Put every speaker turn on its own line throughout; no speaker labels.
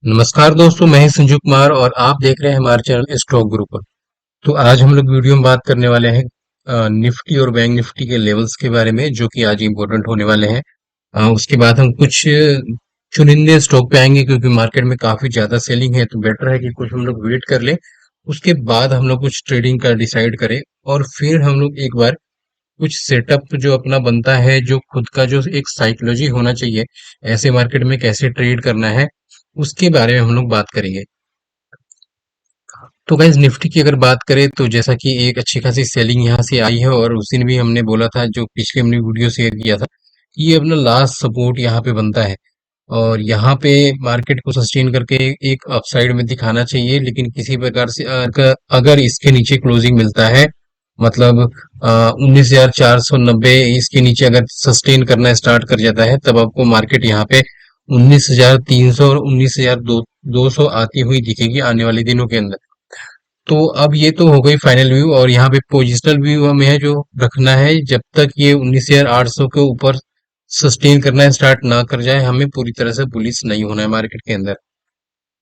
नमस्कार दोस्तों, मैं ही संजू कुमार और आप देख रहे हैं हमारे चैनल स्टॉक ग्रुप पर। तो आज हम लोग वीडियो में बात करने वाले हैं निफ्टी और बैंक निफ्टी के लेवल्स के बारे में, जो कि आज इम्पोर्टेंट होने वाले हैं। उसके बाद हम कुछ चुनिंदे स्टॉक पे आएंगे, क्योंकि मार्केट में काफी ज्यादा सेलिंग है, तो बेटर है कि कुछ हम लोग वेट कर लें। उसके बाद हम लोग कुछ ट्रेडिंग का डिसाइड करें, और फिर हम लोग एक बार कुछ सेटअप जो अपना बनता है, जो खुद का जो एक साइकोलॉजी होना चाहिए, ऐसे मार्केट में कैसे ट्रेड करना है, उसके बारे में हम लोग बात करेंगे। तो गाइज निफ्टी की अगर बात करें, तो जैसा कि एक अच्छी खासी सेलिंग यहाँ से आई है, और उस दिन भी हमने बोला था, जो पिछले हमने वीडियो शेयर किया था, कि ये अपना लास्ट सपोर्ट यहाँ पे बनता है। और यहाँ पे मार्केट को सस्टेन करके एक अपसाइड में दिखाना चाहिए, लेकिन किसी प्रकार से अगर इसके नीचे क्लोजिंग मिलता है, मतलब 19,490 इसके नीचे अगर सस्टेन करना स्टार्ट कर जाता है, तब आपको मार्केट यहाँ पे 19,300 और 19,200 आती हुई दिखेगी आने वाले दिनों के अंदर। तो अब ये तो हो गई फाइनल व्यू, और यहाँ पे पोजिशनल व्यू हमें है जो रखना है। जब तक ये 19,800 के ऊपर सस्टेन करना स्टार्ट ना कर जाए, हमें पूरी तरह से बुलिश नहीं होना है मार्केट के अंदर।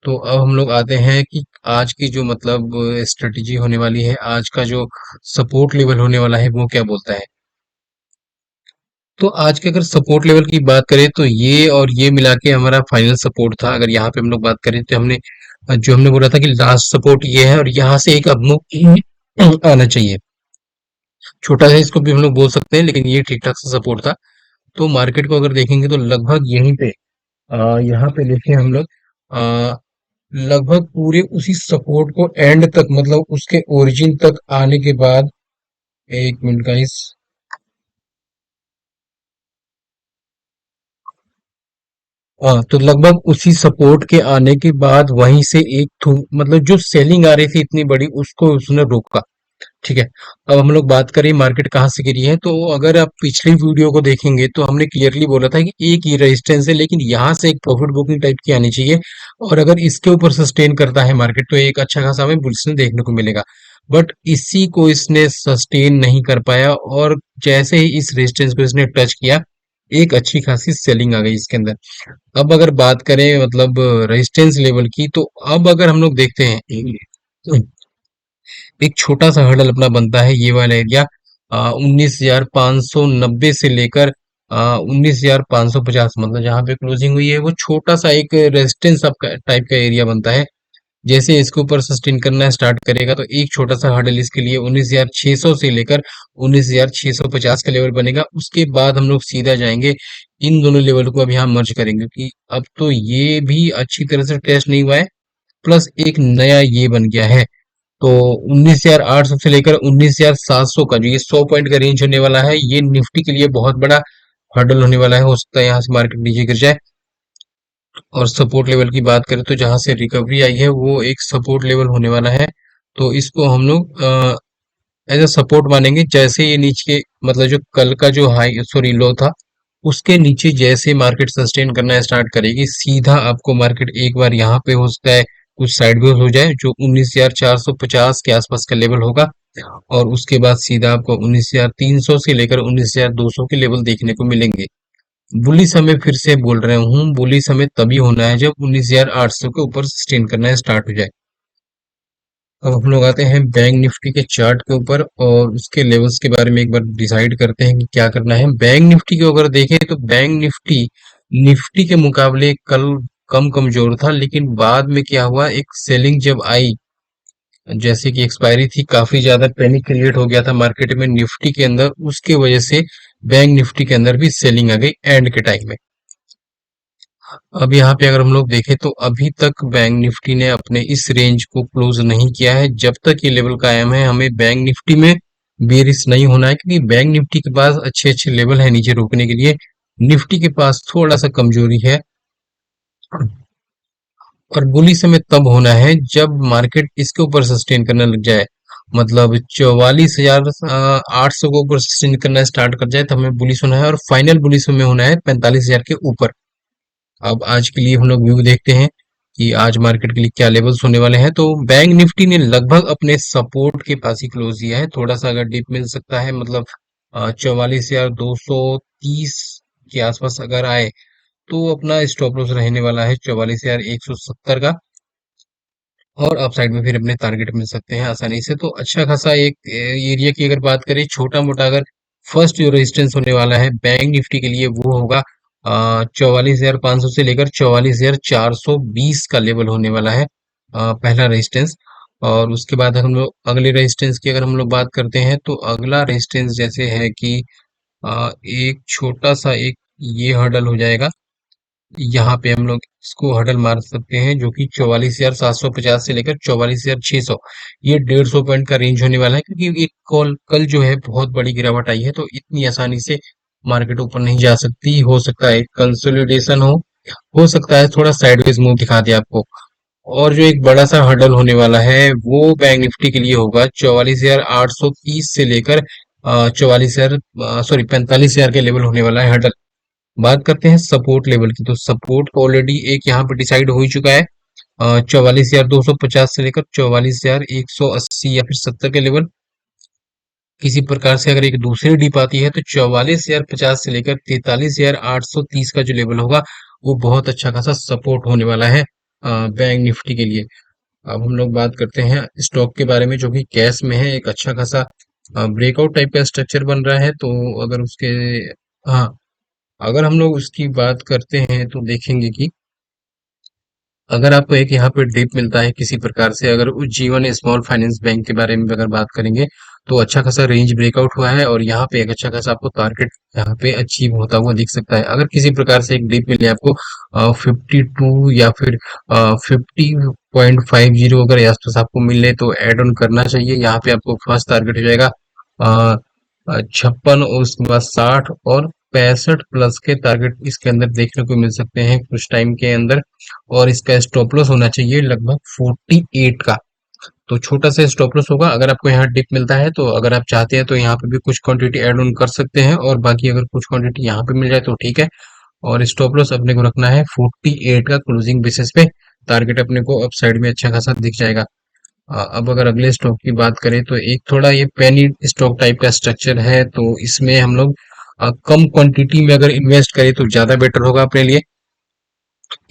तो अब हम लोग आते हैं कि आज की जो मतलब स्ट्रेटेजी होने वाली है, आज का जो सपोर्ट लेवल होने वाला है, वो क्या बोलता है। तो आज के अगर सपोर्ट लेवल की बात करें, तो ये और ये मिला के हमारा फाइनल सपोर्ट था। अगर यहाँ पे हम लोग बात करें, तो हमने बोला था कि लास्ट सपोर्ट ये है, और यहाँ से एक अपमूव आना चाहिए। छोटा सा इसको भी हम लोग बोल सकते हैं, लेकिन ये ठीक ठाक सा सपोर्ट था। तो मार्केट को अगर देखेंगे, तो लगभग यहीं पे यहाँ पे देखें हम लोग, आ, लगभग पूरे उसी सपोर्ट को एंड तक, मतलब उसके ओरिजिन तक आने के बाद, एक मिनट का इस, हाँ, तो लगभग उसी सपोर्ट के आने के बाद वहीं से मतलब जो सेलिंग आ रही थी इतनी बड़ी, उसको उसने रोका। ठीक है। अब हम लोग बात करें मार्केट कहाँ से गिरी है, तो अगर आप पिछली वीडियो को देखेंगे, तो हमने क्लियरली बोला था कि एक ही रेजिस्टेंस है, लेकिन यहाँ से एक प्रॉफिट बुकिंग टाइप की आनी चाहिए। और अगर इसके ऊपर सस्टेन करता है मार्केट, तो एक अच्छा खासा हमें बुलिश देखने को मिलेगा। बट इसी को इसने सस्टेन नहीं कर पाया, और जैसे ही इस रेजिस्टेंस को इसने टच किया, एक अच्छी खासी सेलिंग आ गई इसके अंदर। अब अगर बात करें मतलब रेजिस्टेंस लेवल की, तो अब अगर हम लोग देखते हैं, तो एक छोटा सा हर्डल अपना बनता है, ये वाला एरिया 19,590 से लेकर 19,550, मतलब जहां पे क्लोजिंग हुई है, वो छोटा सा एक रेजिस्टेंस आपका टाइप का एरिया बनता है। जैसे इसके ऊपर सस्टेन करना स्टार्ट करेगा, तो एक छोटा सा हर्डल इसके लिए 19,600 से लेकर 19,650 का लेवल बनेगा। उसके बाद हम लोग सीधा जाएंगे, इन दोनों लेवल को अब यहाँ मर्ज करेंगे, कि अब तो ये भी अच्छी तरह से टेस्ट नहीं हुआ है, प्लस एक नया ये बन गया है। तो 19,800 से लेकर 19,700 का जो ये 100 पॉइंट का रेंज होने वाला है, ये निफ्टी के लिए बहुत बड़ा हर्डल होने वाला है। हो सकता है यहाँ से मार्केट नीचे गिर जाए। और सपोर्ट लेवल की बात करें, तो जहां से रिकवरी आई है, वो एक सपोर्ट लेवल होने वाला है। तो इसको हम लोग एज अ सपोर्ट मानेंगे। जैसे ये नीचे, मतलब जो कल का जो हाई, सॉरी, लो था, उसके नीचे जैसे मार्केट सस्टेन करना स्टार्ट करेगी, सीधा आपको मार्केट एक बार यहाँ पे हो सकता है कुछ साइडवेज हो जाए, जो 19,450 के आसपास का लेवल होगा। और उसके बाद सीधा आपको 19,300 से लेकर 19,200 के लेवल देखने को मिलेंगे। बुलिश हमें, फिर से बोल रहे हूँ, बुलिश हमें तभी होना है जब 19,800 के ऊपर सस्टेन करना स्टार्ट हो जाए। अब हम लोग आते हैं बैंक निफ्टी के चार्ट के ऊपर, और उसके लेवल्स के बारे में एक बार डिसाइड करते हैं कि क्या करना है। बैंक निफ्टी को अगर देखें, तो बैंक निफ्टी निफ्टी के मुकाबले कल कम कमजोर था, लेकिन बाद में क्या हुआ, एक सेलिंग जब आई, जैसे कि एक्सपायरी थी, काफी ज्यादा पैनिक क्रिएट हो गया था मार्केट में निफ्टी के अंदर, उसके वजह से बैंक निफ्टी के अंदर भी सेलिंग आ गई एंड के टाइम में। अब यहाँ पे अगर हम लोग देखें, तो अभी तक बैंक निफ्टी ने अपने इस रेंज को क्लोज नहीं किया है। जब तक ये लेवल कायम है, हमें बैंक निफ्टी में बेरिश नहीं होना है, क्योंकि बैंक निफ्टी के पास अच्छे अच्छे लेवल है नीचे रोकने के लिए। निफ्टी के पास थोड़ा सा कमजोरी है। और बुलिश हमें तब होना है जब मार्केट इसके ऊपर सस्टेन करने लग जाए, मतलब 44,800 को ऊपर सस्टेन करना स्टार्ट कर जाए, तो हमें बुलिश होना है। और फाइनल बुलिश हमें होना है 45,000 के ऊपर। अब आज के लिए हम लोग व्यू देखते हैं कि आज मार्केट के लिए क्या लेवल्स होने वाले हैं। तो बैंक निफ्टी ने लगभग अपने सपोर्ट के पास ही क्लोज दिया है। थोड़ा सा अगर डिप मिल सकता है, मतलब 44,230 के आसपास अगर आए, तो अपना स्टॉप लॉस रहने वाला है 44,170 का। और अपसाइड में फिर अपने टारगेट मिल सकते हैं आसानी से। तो अच्छा खासा एक एरिया की अगर बात करें, छोटा मोटा अगर फर्स्ट जो रेजिस्टेंस होने वाला है बैंक निफ्टी के लिए, वो होगा 44,500 से लेकर 44,420 का लेवल होने वाला है, पहला रेजिस्टेंस। और उसके बाद हम लोग अगले रेजिस्टेंस की अगर हम लोग बात करते हैं, तो अगला रेजिस्टेंस जैसे है कि एक छोटा सा एक ये हर्डल हो जाएगा। यहाँ पे हम लोग इसको हडल मार सकते हैं, जो कि 44,750 से लेकर 44,600, ये 150 पॉइंट का रेंज होने वाला है। क्योंकि एक कॉल कल जो है बहुत बड़ी गिरावट आई है, तो इतनी आसानी से मार्केट ऊपर नहीं जा सकती। हो सकता है कंसोलिडेशन हो सकता है थोड़ा साइडवेज मूव दिखा दे आपको। और जो एक बड़ा सा हडल होने वाला है, वो बैंक निफ्टी के लिए होगा 44,830 से लेकर 44,000 सॉरी 45,000 के लेवल होने वाला है हडल। बात करते हैं सपोर्ट लेवल की, तो सपोर्ट ऑलरेडी एक यहाँ पे डिसाइड हो ही चुका है, 44,250 से लेकर 44,180 या फिर 70 के लेवल। किसी प्रकार से अगर एक दूसरी डीप आती है, तो 44,050 से लेकर 43,830 का जो लेवल होगा, वो बहुत अच्छा खासा सपोर्ट होने वाला है बैंक निफ्टी के लिए। अब हम लोग बात करते हैं स्टॉक के बारे में, जो कि कैश में है, एक अच्छा खासा ब्रेकआउट टाइप का स्ट्रक्चर बन रहा है। तो अगर उसके हाँ, अगर हम लोग उसकी बात करते हैं, तो देखेंगे कि अगर आपको एक यहाँ पे डिप मिलता है किसी प्रकार से, अगर उज्जीवन स्मॉल फाइनेंस बैंक के बारे में अगर बात करेंगे, तो अच्छा खासा रेंज ब्रेकआउट हुआ है और यहाँ पे एक अच्छा खासा आपको टारगेट यहाँ पे अचीव होता हुआ दिख सकता है। अगर किसी प्रकार से एक डिप मिले आपको 52 या फिर 50.50 अगर आसपास आपको मिले, तो एड ऑन करना चाहिए। यहाँ पे आपको फर्स्ट टारगेट हो जाएगा 56, और उसके बाद 60 और 65 प्लस के टारगेट इसके अंदर देखने को मिल सकते हैं कुछ टाइम के अंदर। और इसका स्टॉप लॉस होना चाहिए लगभग 48 का। तो छोटा सा स्टॉप लॉस होगा। अगर आपको यहाँ डिप मिलता है, तो अगर आप चाहते हैं तो यहाँ पे भी कुछ क्वांटिटी ऐड ऑन कर सकते हैं, और बाकी अगर कुछ क्वांटिटी यहाँ पे मिल जाए तो ठीक है। और स्टॉप लॉस अपने को रखना है 48 का क्लोजिंग बेसिस पे। टारगेट अपने को अप साइड में अच्छा खासा दिख जाएगा। अब अगर अगले स्टॉक की बात करें, तो एक थोड़ा ये पेनी स्टॉक टाइप का स्ट्रक्चर है, तो इसमें हम लोग कम क्वांटिटी में अगर इन्वेस्ट करें तो ज्यादा बेटर होगा अपने लिए।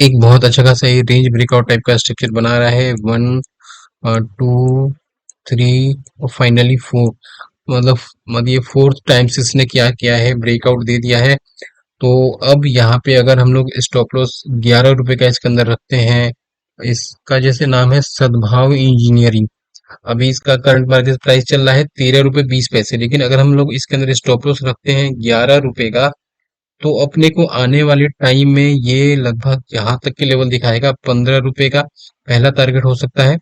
एक बहुत अच्छा खासा ये रेंज ब्रेकआउट टाइप का स्ट्रक्चर बना रहा है, 1 2 3 और फाइनली 4। मतलब ये फोर्थ टाइम्स इसने क्या किया है, ब्रेकआउट दे दिया है। तो अब यहाँ पे अगर हम लोग स्टॉप लॉस 11 रुपए का इसके अंदर रखते हैं, इसका जैसे नाम है सद्भाव इंजीनियरिंग। अभी इसका करंट मार्केट प्राइस चल रहा है 13 रुपए 20 पैसे, लेकिन अगर हम लोग इसके अंदर स्टॉप लॉस रखते हैं 11 रुपए का, तो अपने को आने वाले टाइम में ये लगभग यहाँ तक के लेवल दिखाएगा 15 रुपए का पहला टारगेट हो सकता है।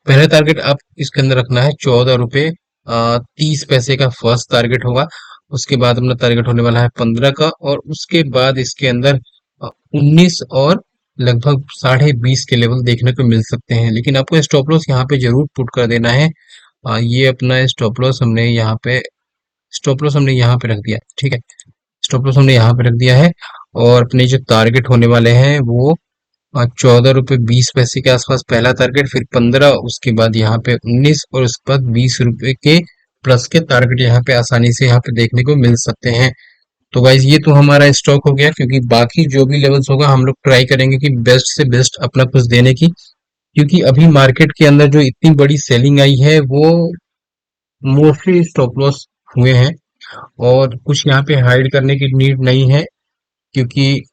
पहला टारगेट आप इसके अंदर रखना है 14 रुपए 30 पैसे का फर्स्ट टारगेट होगा। उसके बाद अपना टारगेट होने वाला है 15 का, और उसके बाद इसके अंदर 19 और लगभग 20.5 के लेवल देखने को मिल सकते हैं। लेकिन आपको स्टॉप लॉस यहाँ पे जरूर पुट कर देना है। ये अपना स्टॉप लॉस हमने यहाँ पे रख दिया, ठीक है। स्टॉप लॉस हमने यहाँ पे रख दिया है। और अपने जो टारगेट होने वाले हैं, वो 14 रुपए 20 पैसे के आसपास पहला टारगेट, फिर 15, उसके बाद यहाँ पे 19, और उसके बाद 20 रुपए के प्लस के टारगेट यहाँ पे आसानी से यहाँ पे देखने को मिल सकते हैं। तो गाइज ये तो हमारा स्टॉक हो गया, क्योंकि बाकी जो भी लेवल्स होगा हम लोग ट्राई करेंगे कि बेस्ट से बेस्ट अपना कुछ देने की। क्योंकि अभी मार्केट के अंदर जो इतनी बड़ी सेलिंग आई है, वो मोस्टली स्टॉप लॉस हुए हैं। और कुछ यहाँ पे हाइड करने की नीड नहीं है, क्योंकि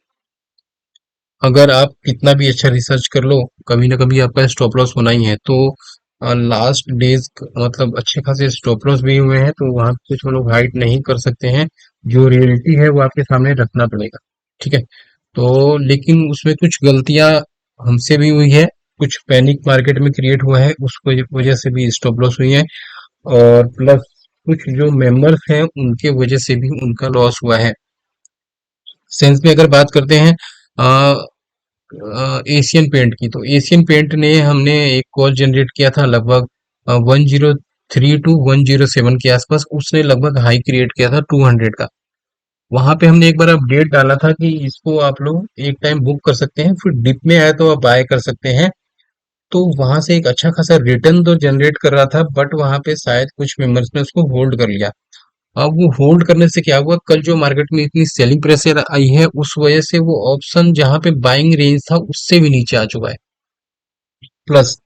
अगर आप कितना भी अच्छा रिसर्च कर लो, कभी ना कभी आपका स्टॉप लॉस होना ही है। तो लास्ट डेज मतलब अच्छे खासे स्टॉप लॉस भी हुए हैं, तो वहां पे कुछ हम लोग हाइड नहीं कर सकते हैं। जो रियलिटी है वो आपके सामने रखना पड़ेगा, ठीक है। तो लेकिन उसमें कुछ गलतियां हमसे भी हुई है, कुछ पैनिक मार्केट में क्रिएट हुआ है, उस वजह से भी स्टॉप लॉस हुई है। और प्लस कुछ जो मेंबर्स हैं उनके वजह से भी उनका लॉस हुआ है। सेंस में अगर बात करते हैं एशियन पेंट की, तो एशियन पेंट ने हमने एक कॉल जनरेट किया था लगभग 103 to 107 के आसपास। उसने लगभग हाई क्रिएट किया था 200 का। वहां पे हमने एक बार अपडेट डाला था कि इसको आप लोग एक टाइम बुक कर सकते हैं, फिर डिप में आए तो आप बाय कर सकते हैं। तो वहां से एक अच्छा खासा रिटर्न तो जनरेट कर रहा था, बट वहां पे शायद कुछ मेंबर्स ने उसको होल्ड कर लिया। अब वो होल्ड करने से क्या हुआ, कल जो मार्केट में इतनी सेलिंग प्रेशर आई है उस वजह से वो ऑप्शन जहां पे बाइंग रेंज था उससे भी नीचे आ चुका है। प्लस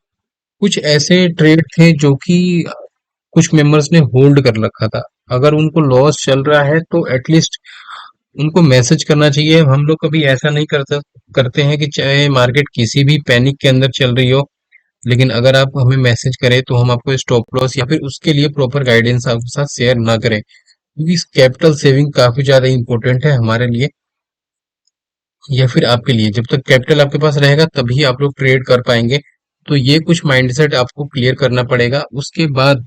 कुछ ऐसे ट्रेड थे जो कि कुछ मेंबर्स ने होल्ड कर रखा था। अगर उनको लॉस चल रहा है तो एटलीस्ट उनको मैसेज करना चाहिए। हम लोग कभी ऐसा नहीं करते हैं कि चाहे मार्केट किसी भी पैनिक के अंदर चल रही हो, लेकिन अगर आप हमें मैसेज करें तो हम आपको स्टॉप लॉस या फिर उसके लिए प्रॉपर गाइडेंस आपके साथ शेयर ना करें, क्योंकि कैपिटल सेविंग काफी ज्यादा इंपॉर्टेंट है हमारे लिए या फिर आपके लिए। जब तक कैपिटल आपके पास रहेगा तभी आप लोग ट्रेड कर पाएंगे। तो ये कुछ माइंडसेट आपको क्लियर करना पड़ेगा। उसके बाद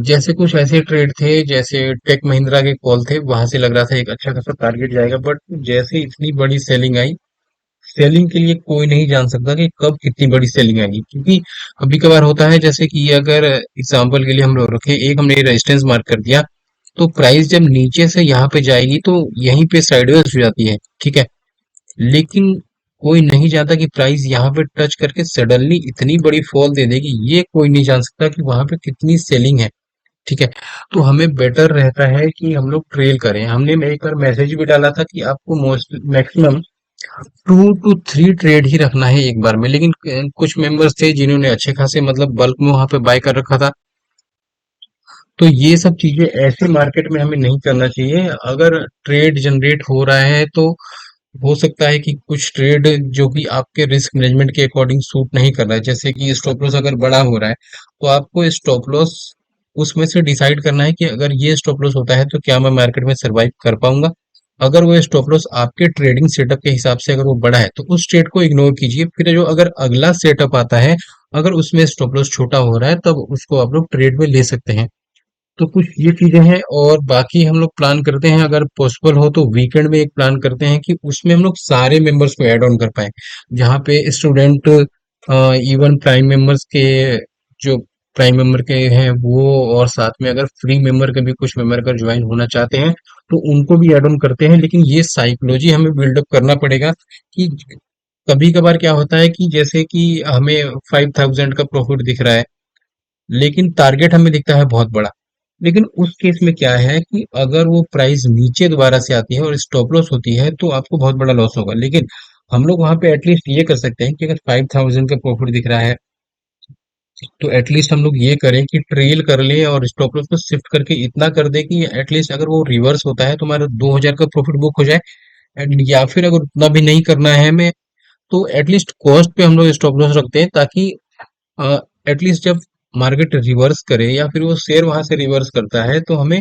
जैसे कुछ ऐसे ट्रेड थे, जैसे टेक महिंद्रा के कॉल थे, वहां से लग रहा था एक अच्छा खासा टारगेट जाएगा, बट जैसे इतनी बड़ी सेलिंग आई, सेलिंग के लिए कोई नहीं जान सकता कि कब कितनी बड़ी सेलिंग आएगी। क्योंकि कभी कभार होता है, जैसे कि अगर एग्जांपल के लिए हम लोग रखें, एक हमने रेजिस्टेंस मार्क कर दिया, तो प्राइस जब नीचे से यहाँ पे जाएगी तो यहीं पे साइडवेज हो जाती है, ठीक है। लेकिन कोई नहीं जानता कि प्राइस यहाँ पे टच करके सडनली इतनी बड़ी फॉल दे देगी, ये कोई नहीं जान सकता कि वहां पे कितनी सेलिंग है, ठीक है। तो हमें बेटर रहता है कि हम लोग ट्रेल करें। हमने एक बार मैसेज भी डाला था कि आपको मोस्ट मैक्सिमम 2 to 3 ट्रेड ही रखना है एक बार में, लेकिन कुछ मेंबर्स थे जिन्होंने अच्छे खासे मतलब बल्क में वहां पे बाय कर रखा था। तो ये सब चीजें ऐसे मार्केट में हमें नहीं करना चाहिए। अगर ट्रेड जनरेट हो रहा है तो हो सकता है कि कुछ ट्रेड जो कि आपके रिस्क मैनेजमेंट के अकॉर्डिंग सूट नहीं कर रहा है, जैसे कि स्टॉप लॉस अगर बड़ा हो रहा है, तो आपको स्टॉप लॉस उसमें से डिसाइड करना है कि अगर ये स्टॉप लॉस होता है तो क्या मैं मार्केट में सरवाइव कर पाऊंगा। अगर वो स्टॉप लॉस आपके ट्रेडिंग सेटअप के हिसाब से अगर वो बड़ा है तो उस ट्रेड को इग्नोर कीजिए। फिर जो अगर अगला सेटअप आता है, अगर उसमें स्टॉप लॉस छोटा हो रहा है, तब उसको आप लोग ट्रेड में ले सकते हैं। तो कुछ ये चीजें हैं। और बाकी हम लोग प्लान करते हैं, अगर पॉसिबल हो तो वीकेंड में एक प्लान करते हैं कि उसमें हम लोग सारे मेंबर्स को ऐड ऑन कर पाए, जहाँ पे स्टूडेंट, इवन प्राइम मेंबर्स के, जो प्राइम मेंबर के हैं वो, और साथ में अगर फ्री मेंबर के भी कुछ मेंबर अगर ज्वाइन होना चाहते हैं तो उनको भी ऐड ऑन करते हैं। लेकिन ये साइकोलॉजी हमें बिल्डअप करना पड़ेगा कि कभी कभार क्या होता है कि जैसे कि हमें 5,000 का प्रॉफिट दिख रहा है, लेकिन टारगेट हमें दिखता है बहुत बड़ा। लेकिन उस केस में क्या है कि अगर वो प्राइस नीचे दोबारा से आती है और स्टॉप लॉस होती है तो आपको बहुत बड़ा लॉस होगा। लेकिन हम लोग वहां पे एटलीस्ट ये कर सकते हैं कि अगर 5,000 का प्रॉफिट दिख रहा है तो एटलीस्ट हम लोग ये करें कि ट्रेल कर लें और स्टॉप लॉस को शिफ्ट करके इतना कर दें कि एटलीस्ट अगर वो रिवर्स होता है तो हमारा 2,000 का प्रॉफिट बुक हो जाए। या फिर अगर उतना भी नहीं करना है हमें, तो एटलीस्ट कॉस्ट पे हम लोग स्टॉप लॉस रखते हैं, ताकि एटलीस्ट जब मार्केट रिवर्स करे या फिर वो शेयर वहां से रिवर्स करता है तो हमें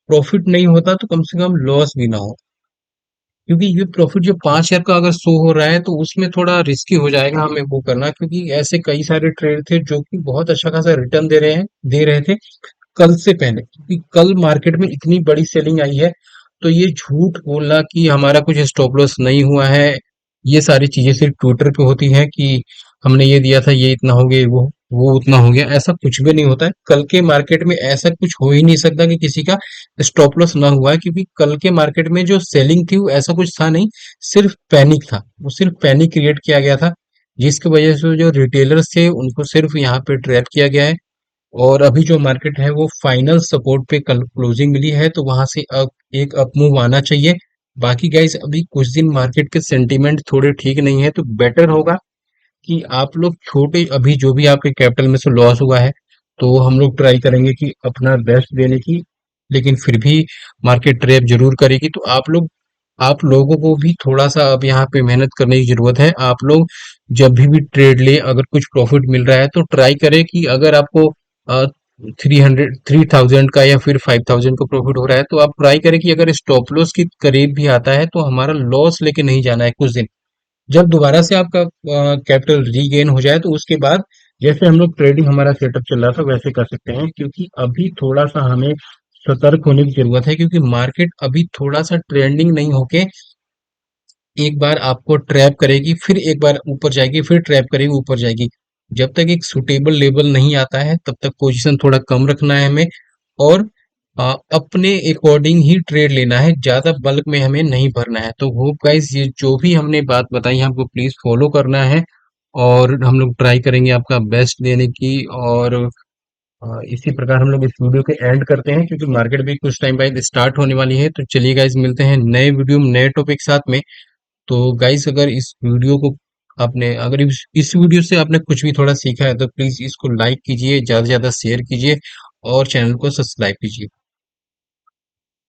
प्रॉफिट नहीं होता तो कम से कम लॉस भी ना हो। क्योंकि ये प्रॉफिट जो 5 शेयर का अगर शो हो रहा है तो उसमें थोड़ा रिस्की हो जाएगा हमें वो करना, क्योंकि ऐसे कई सारे ट्रेड थे जो कि बहुत अच्छा खासा रिटर्न दे रहे थे कल से पहले, क्योंकि कल मार्केट में इतनी बड़ी सेलिंग आई है। तो ये झूठ बोलना कि हमारा कुछ स्टॉप लॉस नहीं हुआ है, ये सारी चीजें सिर्फ ट्विटर पे होती हैं कि हमने ये दिया था, ये इतना हो गया, वो उतना हो गया। ऐसा कुछ भी नहीं होता है। कल के मार्केट में ऐसा कुछ हो ही नहीं सकता कि किसी का स्टॉप लॉस ना हुआ है, क्योंकि कल के मार्केट में जो सेलिंग थी वो ऐसा कुछ था नहीं, सिर्फ पैनिक था। वो सिर्फ पैनिक क्रिएट किया गया था, जिसकी वजह से जो रिटेलर्स थे उनको सिर्फ यहाँ पे ट्रैप किया गया है। और अभी जो मार्केट है वो फाइनल सपोर्ट पे कल क्लोजिंग मिली है, तो वहां से अब एक अप मूव आना चाहिए। बाकी गाइस अभी कुछ दिन मार्केट के सेंटीमेंट थोड़े ठीक नहीं है, तो बेटर होगा कि आप लोग छोटे, अभी जो भी आपके कैपिटल में से लॉस हुआ है, तो हम लोग ट्राई करेंगे कि अपना बेस्ट देने की। लेकिन फिर भी मार्केट ट्रैप जरूर करेगी, तो आप लोगों को भी थोड़ा सा अब यहाँ पे मेहनत करने की जरूरत है। आप लोग जब भी ट्रेड ले, अगर कुछ प्रॉफिट मिल रहा है तो ट्राई करें कि अगर आपको 3,000 का या फिर 5,000 का प्रॉफिट हो रहा है तो आप ट्राई करें कि अगर स्टॉप लॉस के करीब भी आता है तो हमारा लॉस लेके नहीं जाना है कुछ दिन। जब दोबारा से आपका कैपिटल रीगेन हो जाए तो उसके बाद जैसे हम लोग ट्रेडिंग हमारा सेटअप चल रहा था वैसे कर सकते हैं, क्योंकि अभी थोड़ा सा हमें सतर्क होने की जरूरत है। क्योंकि मार्केट अभी थोड़ा सा ट्रेंडिंग नहीं होके एक बार आपको ट्रैप करेगी, फिर एक बार ऊपर जाएगी, फिर ट्रैप करेगी, ऊपर जाएगी। जब तक एक सुटेबल लेवल नहीं आता है तब तक पोजीशन थोड़ा कम रखना है हमें। और अपने अकॉर्डिंग ही ट्रेड लेना है, ज्यादा बल्क में हमें नहीं भरना है। तो होप गाइस ये जो भी हमने बात बताई है आपको प्लीज फॉलो करना है, और हम लोग ट्राई करेंगे आपका बेस्ट देने की। और इसी प्रकार हम लोग इस वीडियो के एंड करते हैं, क्योंकि मार्केट भी कुछ टाइम बाद स्टार्ट होने वाली है। तो चलिए गाइस, मिलते हैं नए वीडियो में नए टॉपिक साथ में। तो गाइस, अगर इस वीडियो को आपने अगर इस वीडियो से आपने कुछ भी थोड़ा सीखा है तो प्लीज इसको लाइक कीजिए, ज्यादा से ज्यादा शेयर कीजिए और चैनल को सब्सक्राइब कीजिए।